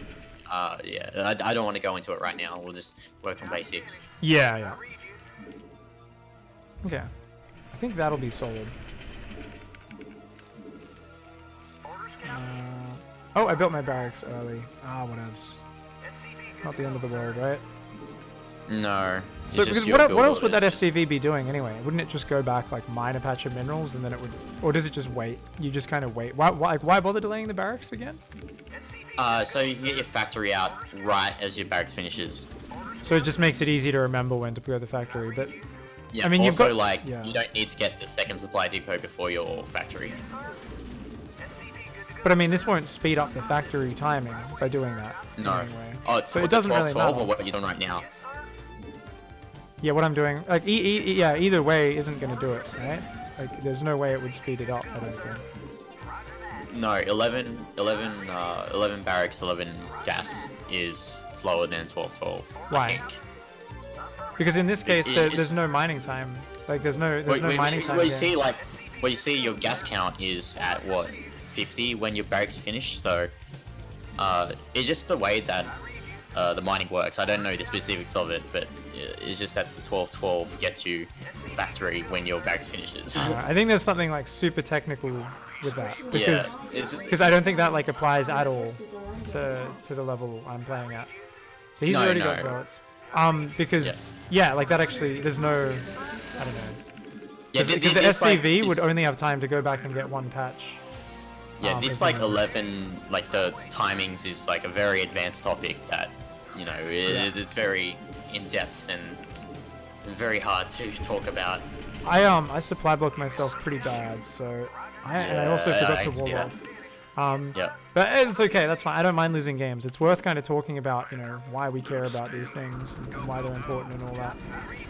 I don't want to go into it right now. We'll just work on basics. Yeah. Okay. I think that'll be solid. Oh, I built my barracks early. Whatevs. Not the end of the world, right? No. So it's just because your what build else would that orders. SCV be doing anyway? Wouldn't it just go back like mine a patch of minerals and then it would, or does it just wait? You just kind of wait. Why bother delaying the barracks again? So you can get your factory out right as your barracks finishes. So it just makes it easy to remember when to go to the factory. But Yeah. I mean, you've also, got- like, yeah. you don't need to get the second supply depot before your factory. I mean, this won't speed up the factory timing by doing that. No. Anyway. Oh, it's So it what, the doesn't really 12, matter. or what you're doing right now? Yeah, what I'm doing, like, yeah, either way isn't going to do it, right? Like, there's no way it would speed it up, I don't think. No, 11 barracks, 11 gas is slower than 12. Why? I think. Because in this case, it's- there's no mining time. Like, there's no mining time. Well, you here. see, your gas count is at what 50 when your barracks finish. So, it's just the way that the mining works. I don't know the specifics of it, but it's just that the 12 gets you factory when your barracks finishes. I think there's something like super technical with that because it's just because I don't think that like applies at all Forces are under to the level I'm playing at. So he's No, already no. got zealots. Because yeah, like that actually there's no, I don't know. yeah. Because the this, like, SCV would this- only have time to go back and get one patch. Yeah, this if like you know. 11, like the timings is like a very advanced topic that, you know, it's very in depth and very hard to talk about. I supply blocked myself pretty bad, so and I also Yeah, forgot I to can see wall that. off. Yeah. But it's okay, that's fine. I don't mind losing games. It's worth kind of talking about, you know, why we care about these things and why they're important and all that.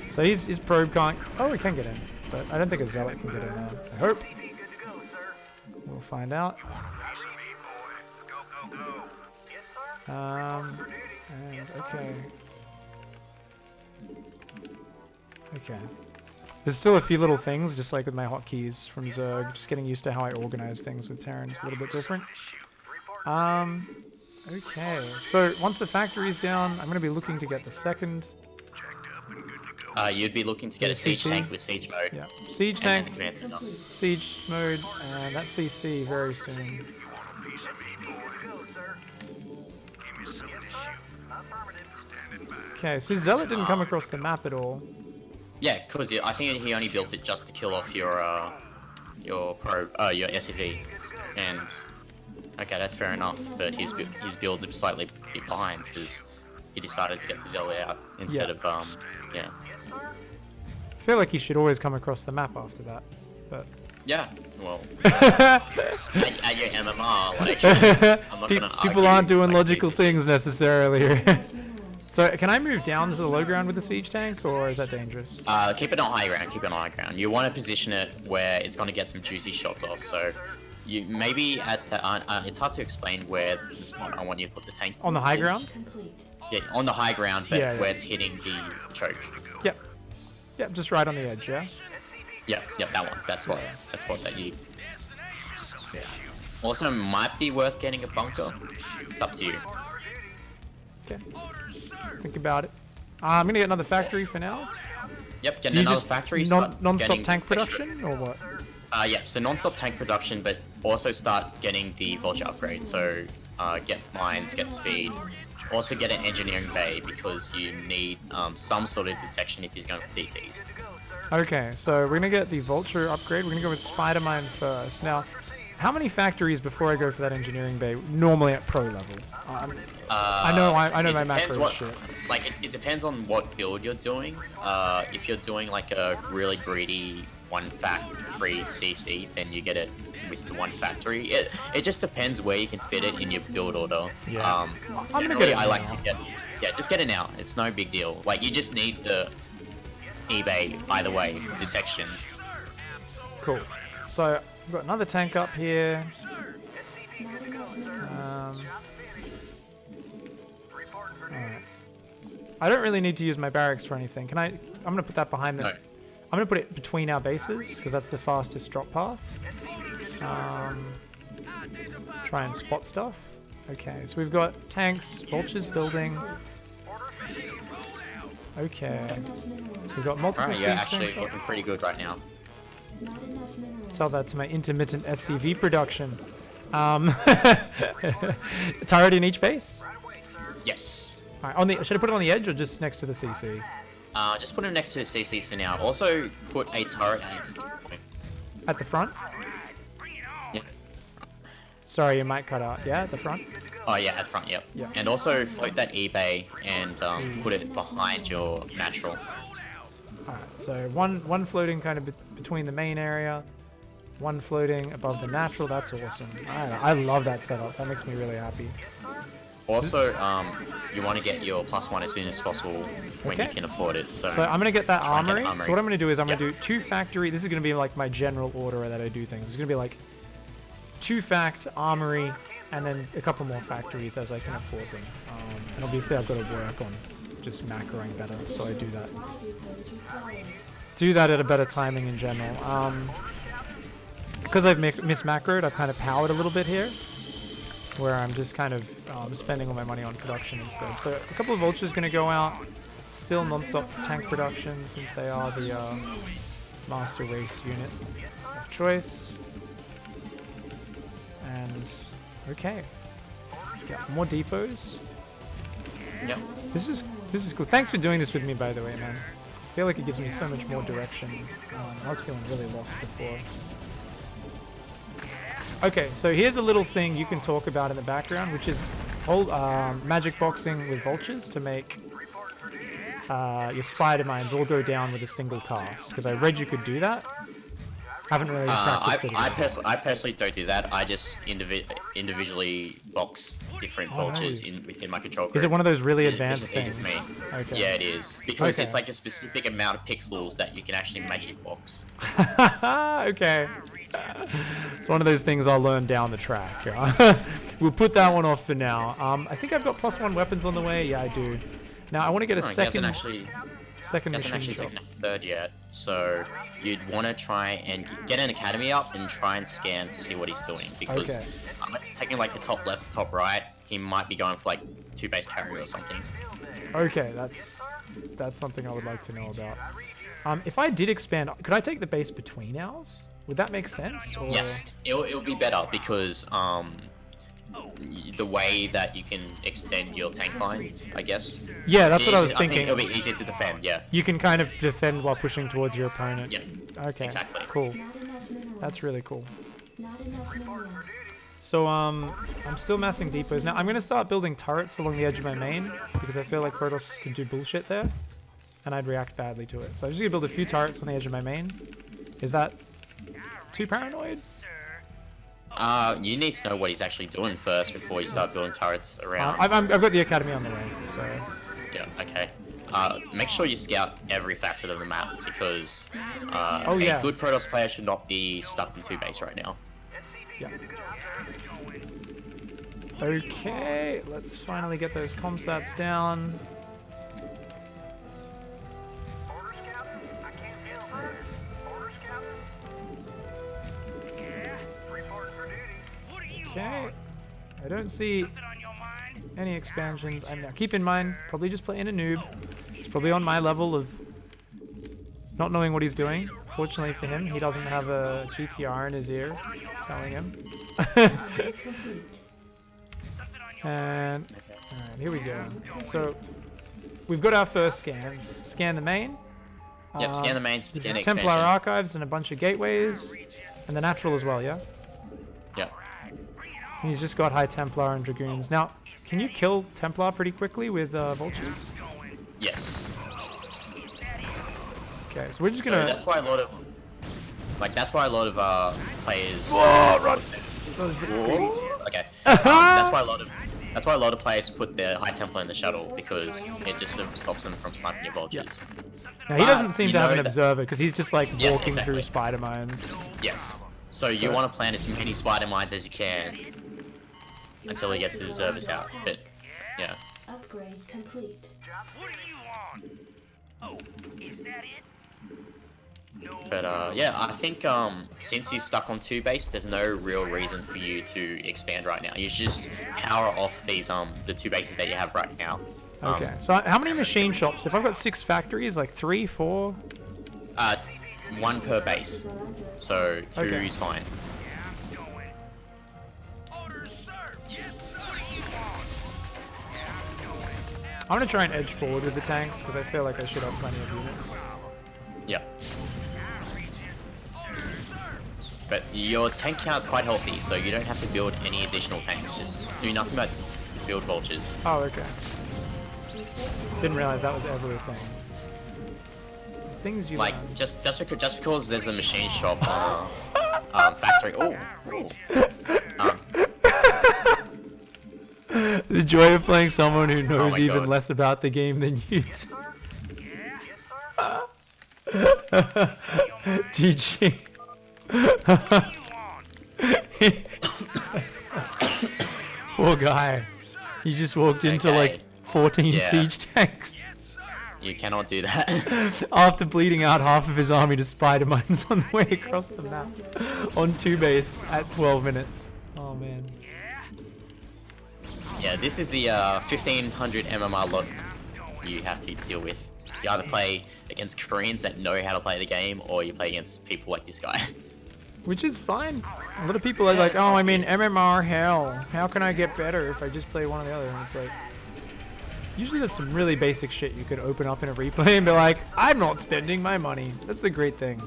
So his probe can't. Oh, it can get in, but I don't think a zealot can get in now. I hope. We'll find out. And okay. Okay. There's still a few little things, just like with my hotkeys from Zerg. Just getting used to how I organize things with Terran is a little bit different. Okay. So once the factory's down, I'm going to be looking to get the second. You'd be looking to get a siege CC. tank with siege mode. Yeah. Siege And then tank, advance it up. siege mode, and that's CC very soon. Okay, so Zealot didn't come across the map at all. Yeah, because I think he only built it just to kill off your probe, your SCV, and okay, that's fair enough. But his builds are slightly behind because he decided to get the Zealot out instead of yeah. I feel like he should always come across the map after that, but Yeah, well, at your MMR, like, I'm not gonna people argue, aren't doing like, logical you- things necessarily. minerals. So can I move down to the low ground with the siege tank, or is that dangerous? Keep it on high ground. Keep it on high ground. You want to position it where it's going to get some juicy shots off. So, you maybe at the it's hard to explain where the spot I want you to put the tank. On the high is. ground? Complete. Yeah, on the high ground, but Yeah, yeah. where it's hitting the choke. Yep. Yep, just right on the edge, yeah? Yeah, that one. That's what that you. Also, might be worth getting a bunker. It's up to you. Okay. Think about it. I'm gonna get another factory for now. Yep, Do getting you another just factory. non-stop getting tank extra- production, or what? Yeah, so non-stop tank production, but also start getting the vulture upgrade. So get mines, get speed. Also get an engineering bay because you need some sort of detection if he's going for DTs. Okay, so we're gonna get the vulture upgrade. We're gonna go with spider mine first. Now, how many factories before I go for that engineering bay normally at pro level? I know It my depends macro what- shit. Like it depends on what build you're doing. If you're doing like a really greedy one free CC, then you get it with the one factory. It just depends where you can fit it in your build order. Yeah. I'm gonna Generally, get it I like now. to get just get it now. It's no big deal. Like you just need the eBay either way for detection. Cool. So we've got another tank up here. Not enough minerals. Alright. I don't really need to use my barracks for anything. Can I? I'm gonna put that behind the. No. I'm gonna put it between our bases because that's the fastest drop path. Try and spot stuff. Okay, so we've got tanks, vultures building. Okay, Enough minerals. so we've got multiple Alright, siege you're actually tanks up. looking pretty good right now. Not enough minerals. Tell that to my intermittent SCV production. Turret in each base. Yes. Alright, should I put it on the edge or just next to the CC? Just put him next to the CCs for now. Also, put a turret At the front? Yeah. Sorry, your mic cut out. Yeah, at the front? Oh yeah, at front, yep. Yeah. And also float that eBay and put it behind your natural. Alright, so one floating kind of between the main area, one floating above the natural. That's awesome. I love that setup. That makes me really happy. Also, you want to get your +1 as soon as possible when you Okay. can afford it. So I'm gonna get that try and get armory. armory. So what I'm gonna do is I'm Yep. gonna do 2 factory. This is gonna be like my general order that I do things. It's gonna be like 2 fact armory, and then a couple more factories as I can afford them. And obviously I've got to work on just macroing better, so I do that. Supply depots required. Do that at a better timing in general. Because I've mismacroed, I've kind of powered a little bit here, where I'm just kind of spending all my money on production instead. So a couple of vultures going to go out. Still non-stop tank production since they are the master race unit of choice. And okay, yeah, more depots. Yep. This is cool. Thanks for doing this with me, by the way, man. I feel like it gives me so much more direction. I was feeling really lost before. Okay, so here's a little thing you can talk about in the background, which is magic boxing with vultures to make your spider mines all go down with a single cast. Because I read you could do that. Haven't really practiced it. I personally don't do that. I just individually box different vultures within my control group. Is it one of those really It's advanced just easy things? for me. Okay. Yeah, it is. Because Okay. it's like a specific amount of pixels that you can actually magic box. Okay. It's one of those things I'll learn down the track. We'll put that one off for now. I think I've got +1 weapons on the way. Yeah, I do. Now I want to get a No, it second hasn't machine actually shop. taken a third yet, so you'd want to try and get an academy up and try and scan to see what he's doing, because Okay. unless he's taking like the top left, top right, he might be going for like 2 base carry or something. Okay, that's something I would like to know about. If I did expand, could I take the base between ours? Would that make sense? Or... Yes, it'll be better because the way that you can extend your tank line, I guess. Yeah, that's what I was think thinking. it'll be easier to defend. Yeah. You can kind of defend while pushing towards your opponent. Yeah. Okay. Exactly. Cool. Not enough minerals. That's really cool. Not enough minerals. So I'm still massing depots. Now I'm gonna start building turrets along the edge of my main because I feel like Protoss can do bullshit there, and I'd react badly to it. So I'm just gonna build a few turrets on the edge of my main. Is that too paranoid? You need to know what he's actually doing first before you start building turrets around. I've got the academy on the way, so Yeah. Okay. Make sure you scout every facet of the map because Oh, a yes. good Protoss player should not be stuck in 2 base right now. yeah. Okay, let's finally get those comm stats down. Okay, I don't see any expansions. And now keep in mind, probably just playing a noob. He's probably on my level of not knowing what he's doing. Fortunately for him, he doesn't have a GTR in his ear telling him. Complete. And alright, here we go. So we've got our first scans. Scan the main. Yep. Scan the mains. There's Begin the Templar expansion. archives and a bunch of gateways, and the natural as well. Yeah. Yep. He's just got high Templar and Dragoons. Now, can you kill Templar pretty quickly with vultures? Yes. Okay, so we're just So gonna. that's why a lot of players. Whoa, run! Whoa. Okay. That's why a lot of players put their high Templar in the shuttle because it just sort of stops them from sniping your vultures. Now he doesn't seem you to have know an that- observer because he's just like Yes, walking through exactly. spider mines. Yes. So you want to plant as many spider mines as you can until he gets the observers out. But yeah. Upgrade complete. What do you want? Oh, is that it? No. But yeah, I think since he's stuck on 2 base, there's no real reason for you to expand right now. You should just power off these the 2 bases that you have right now. Okay, so how many machine shops? If I've got 6 factories, like 3, 4? 1 per base. So 2 Okay. is fine. Yeah, I'm going. Orders, sir. Yes, sir. What do you want? Yeah, I'm going. I'm gonna try and edge forward with the tanks because I feel like I should have plenty of units. Yep. But your tank count's quite healthy, so you don't have to build any additional tanks. Just do nothing but build vultures. Oh, okay. Didn't realize that was ever a thing. Things you Like learn. just because there's a machine shop factory. Oh. The joy of playing someone who knows my even God. less about the game than you do. GG. Poor guy. He just walked into Okay. like 14 Yeah. siege tanks. You cannot do that. After bleeding out half of his army to spider mines on the way across the map. On 2 base at 12 minutes. Oh man. Yeah, this is the 1500 MMR lot you have to deal with. You either play against Koreans that know how to play the game, or you play against people like this guy. Which is fine. A lot of people are like, oh, I mean, MMR, hell. How can I get better if I just play one or the other? And it's like, usually there's some really basic shit you could open up in a replay and be like, I'm not spending my money. That's the great thing.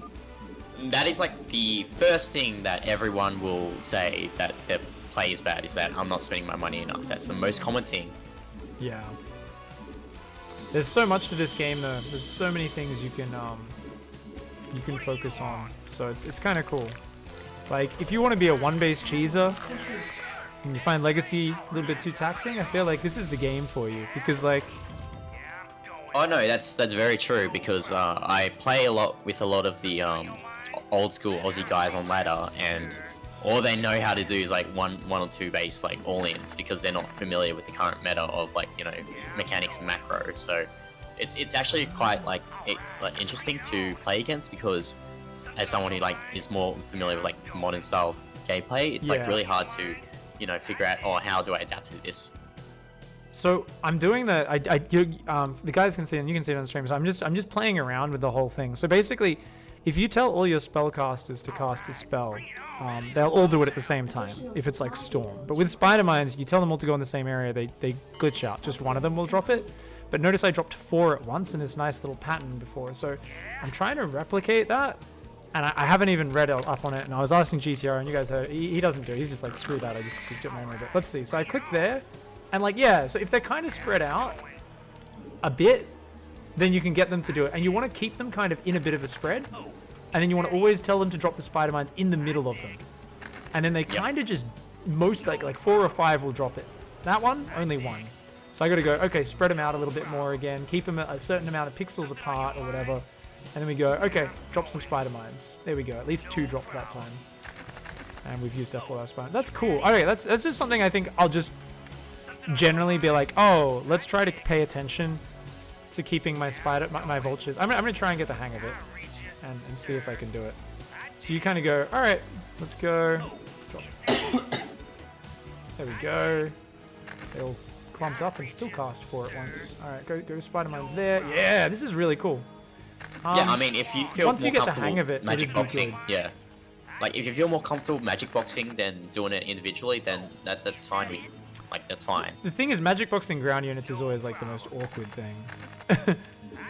That is like the first thing that everyone will say that their play is bad, is that I'm not spending my money enough. That's the most common thing. Yeah. There's so much to this game though. There's so many things you can focus on. So it's kind of cool. Like if you want to be a one-base cheeser and you find Legacy a little bit too taxing, I feel like this is the game for you because like Oh no, that's very true, because I play a lot with a lot of the old school Aussie guys on ladder, and all they know how to do is like one or two base like all-ins, because they're not familiar with the current meta of like, you know, mechanics and macro. So it's actually quite like interesting to play against, because as someone who like is more familiar with like modern style gameplay, it's like Yeah. really hard to, you know, figure out, oh, how do I adapt to this? So I'm doing the the guys can see it and you can see it on the stream. So I'm just playing around with the whole thing. So basically, if you tell all your spellcasters to cast a spell, they'll all do it at the same time if it's like Storm. But with Spider Mines, you tell them all to go in the same area, they glitch out. Just one of them will drop it. But notice I dropped 4 at once in this nice little pattern before. So I'm trying to replicate that. And I haven't even read up on it. And I was asking GTR, and you guys heard, he doesn't do it. He's just like, screw that, I just get my own bit. Let's see. So I click there. And like, yeah, so if they're kind of spread out a bit, then you can get them to do it. And you want to keep them kind of in a bit of a spread. And then you want to always tell them to drop the spider mines in the middle of them. And then they kind of just, most like 4 or 5 will drop it. That one, only 1. So I got to go, okay, spread them out a little bit more again. Keep them a certain amount of pixels apart or whatever. And then we go, okay, drop some spider mines. There we go, at least 2 dropped that time. And we've used up all our spider. That's cool. Okay, that's just something I think I'll just generally be like, oh, let's try to pay attention to keeping my vultures. I'm gonna try and get the hang of it and see if I can do it. So you kind of go, all right, let's go. There we go. They all clumped up and still cast 4 at once. All right, go spider mines there. Yeah, this is really cool. Yeah, I mean, if you feel once more you get the comfortable hang of it, magic it'd be boxing, good. yeah. Like if you feel more comfortable magic boxing than doing it individually, then that's fine. That's fine. The thing is, magic boxing ground units is always like the most awkward thing.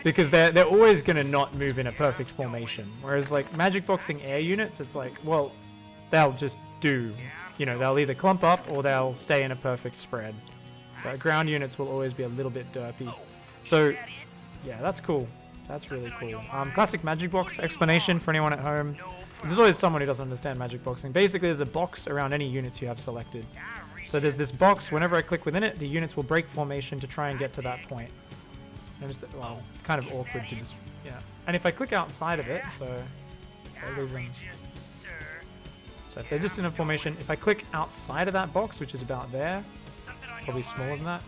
Because they're always going to not move in a perfect formation. Whereas like magic boxing air units, it's like, well, they'll just do, you know, they'll either clump up or they'll stay in a perfect spread. But ground units will always be a little bit derpy. So yeah, that's cool. That's really cool. Classic magic box explanation for anyone at home. There's always someone who doesn't understand magic boxing. Basically, there's a box around any units you have selected. So there's this box, whenever I click within it, the units will break formation to try and get to that point. Well, it's kind of awkward to just, yeah. And if I click outside of it, so I leave them. So if they're just in a formation, if I click outside of that box, which is about there, probably smaller than that,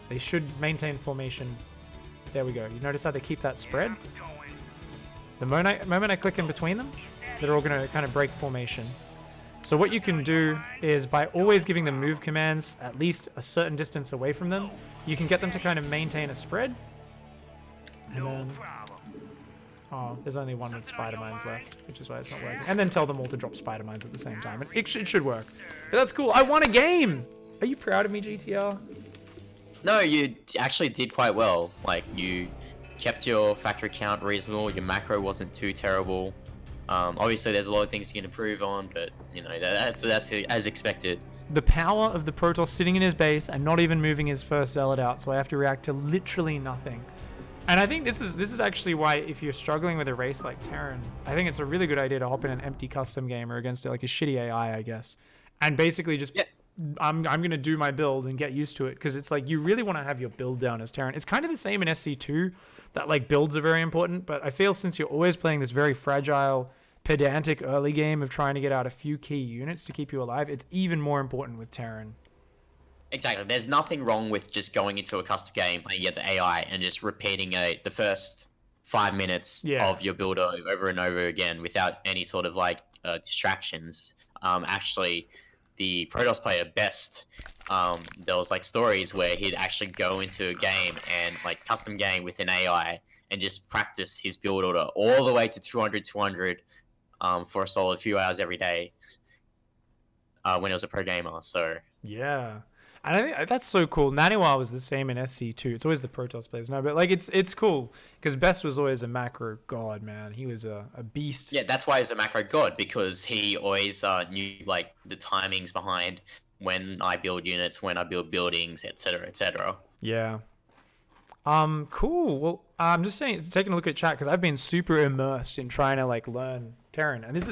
they should maintain formation. There we go. You notice how they keep that spread? The moment I click in between them, they're all going to kind of break formation. So what you can do is by always giving them move commands at least a certain distance away from them, you can get them to kind of maintain a spread. And then, oh, there's only one with spider mines left, which is why it's not working. And then tell them all to drop spider mines at the same time. And it should work. But that's cool. I won a game! Are you proud of me, GTR? No, you actually did quite well. Like, you kept your factory count reasonable, your macro wasn't too terrible. Obviously, there's a lot of things you can improve on, but, you know, that's as expected. The power of the Protoss sitting in his base and not even moving his first zealot out, so I have to react to literally nothing. And I think this is actually why, if you're struggling with a race like Terran, I think it's a really good idea to hop in an empty custom game or against like a shitty AI, I guess, and basically just I'm gonna do my build and get used to it, because it's like you really want to have your build down as Terran. It's kind of the same in SC2, that like builds are very important, but I feel since you're always playing this very fragile, pedantic early game of trying to get out a few key units to keep you alive, it's even more important with Terran. Exactly. There's nothing wrong with just going into a custom game, playing against AI, and just repeating the first 5 minutes of your build over and over again without any sort of like distractions. Actually, the Protoss player Best, there was like stories where he'd actually go into a game and like custom game with an AI and just practice his build order all the way to 200 for a solid few hours every day when he was a pro gamer. So yeah. And I think that's so cool. Naniwa was the same in SC2. It's always the Protoss players. No, but like it's cool because Best was always a macro god, man. He was a beast. Yeah, that's why he's a macro god, because he always knew like the timings behind when I build units, when I build buildings, etc., etc. Yeah. Cool. Well, I'm just taking a look at chat because I've been super immersed in trying to like learn Terran, and this is